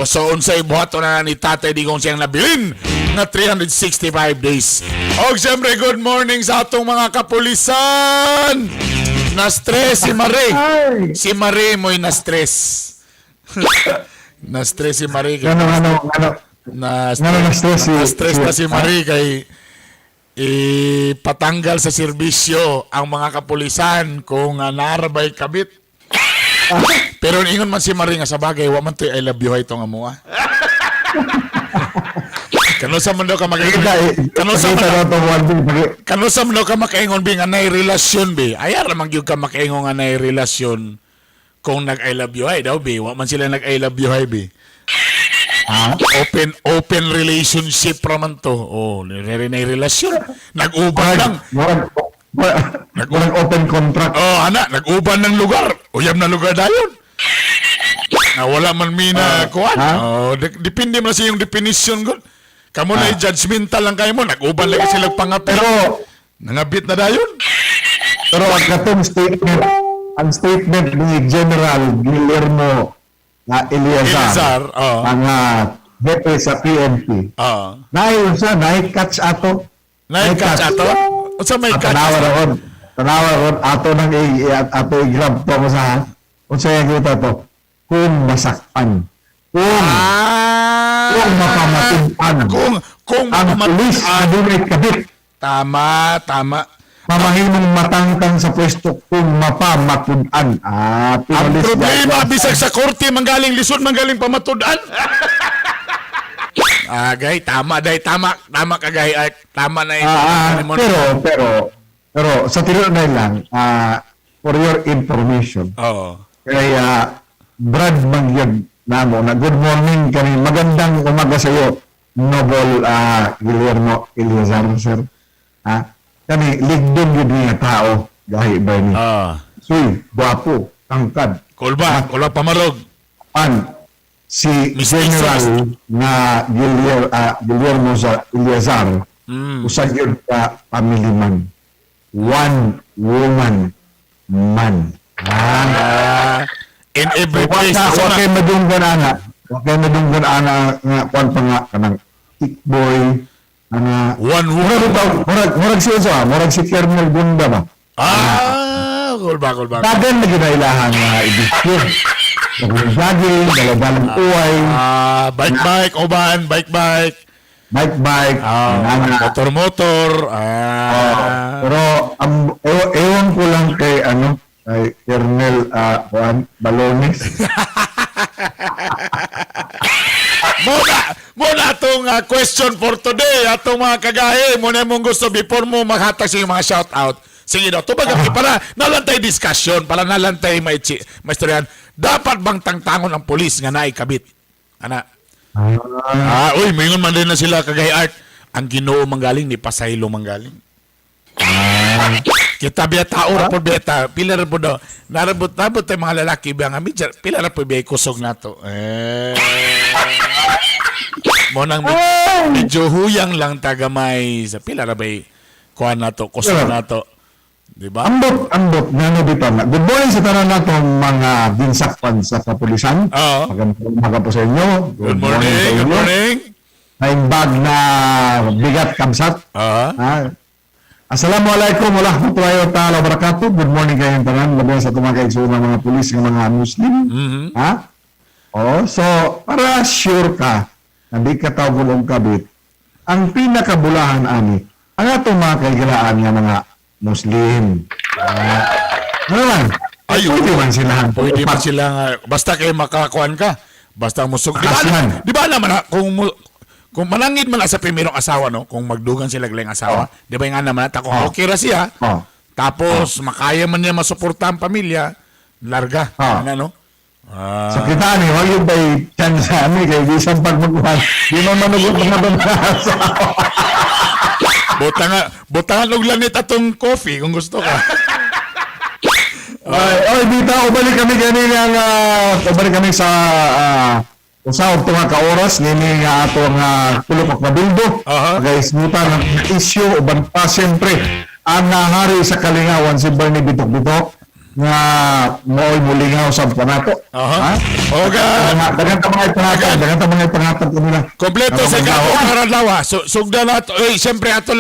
So unsay buhaton na ni Tatay Digong siyang nabilin na 365 days. Og siyempre, good morning sa atong mga kapulisan. Na-stress si Marie. Si Marie mo'y na-stress. Na-stress si Marie. Na-stress na si Marie kay ipatanggal sa serbisyo ang mga kapulisan kung narabay kabit. Pero ingon man si Marie nga sa bagay, wa man to I love you hay itong amuha. Kanusa man daw ka makaingon. Kanusa man daw ka makaingon bi nga nay relasyon bi. Ayar man gyud ka makaingon nga nay relasyon kung nag I love you hay daw bi. Wa man sila nag I love you hay bi. Open relationship raman to. Oh, nay relasyon. Nag-uban lang. Walang open contract. Oh, nag-uban ng lugar. Uyab na lugar dayon. Na wala man mina kuan. Oh, depende man sa iyong definition gud. Kamo na judgmental lang kayo mo. Nag-uban lang sila pangapero. Nangabit na dayon. Pero ang statement ni General Guillermo Eleazar, ang hepe sa PNP. Naik-catch ato. Naik-catch ato? O sa may catch? Tanawa ron ato nang ato i-grab to mo sa unsa yung kita to kung masakpan kung mapamatuntan kung ang pulis adunay kabit tama mamahimong matangtang sa pwesto kung mapamatuntan ang problema bisag sa korte manggaling lisod manggaling pamatudan. Gay, tama kagay ay tama na pero sa tiro na lang for your information. Kaya Brad Mangyag namo na good morning kani magandang umaga sa iyo Noble Guillermo Eleazar sir. Kani ligdon gyud niya tao gahi ba ni. Suy, guwapo, tangkad. Kulba pamarog. Si General na Guillermo Eleazar usag yun ka family man. One woman man. In every place. Wakay madunggan ana nga kwan pa nga kanang tickboy one woman. Murag si Colonel Gunda ba? Kulba. Tagan na ginailahan nga ibisyo. Jogging, dalagang uway. Bike, uban, bike. Motor. Pero ewan ko lang kay Colonel Balones. Muna itong question for today. Atong mga kagahe, muna mong gusto before mo maghatag sa mga shoutout. Sige daw, tumagang para nalantay discussion, para nalantay maistoryan. Dapat bang tangtangon ang polis nga naikabit? Mingon man din na sila kagay Art. Ang Ginoo manggaling ni Pasaylo manggaling. Kita biya tao ra po beta, pila ra po daw. Narabot tay mga lalaki biya nga pila ra po biya kusog nato. Mo nang medyo huyang lang tagamay sa pila ra bay kuan nato, kusog nato. Diba? Ambot nano dito na. Good morning sa tanan natong mga ginsakpan sa kapulisan. Magandang umaga po sa inyo. Good morning. Naimbag na bigat kamsat. Assalamualaikum warahmatullahi wabarakatuh. Good morning kayong tanan. Labi sa tumakay sa mga pulis ng mga Muslim. So para sure ka na di ka tawag kabit, ang pinakabulahan ani ang atong mga kaigalaan ng mga Muslim. Pwede man sila. Basta kayo makakuan ka. Basta musog. Di ba naman kung manangit man sa primerong asawa, no? Kung magdugan sila galing asawa, di ba nga naman kung okay ra siya, tapos makaya man niya masuporta ang pamilya, larga. Sa kita ni, wag yung bay chance sa amin, kaya di siyang pagmagkuhan. Di man manugot mga asawa. Butangan og lanit atong coffee kung gusto ka. Dito, ubalik kami sa usaw tunga ka oras nini nga atong tulok na bildo. Guys, mutan ng issue uban pa siyempre ang hari sa Kalingawan si Bernie Bitok-Bitok nga mooy mulingaw sa panato. Aha. Oga. Dagan ta mga ipangatag, dagan ta mga ipangatag nila. Kompleto sa gato karadlaw ha. Sugda na to. Siyempre ato lang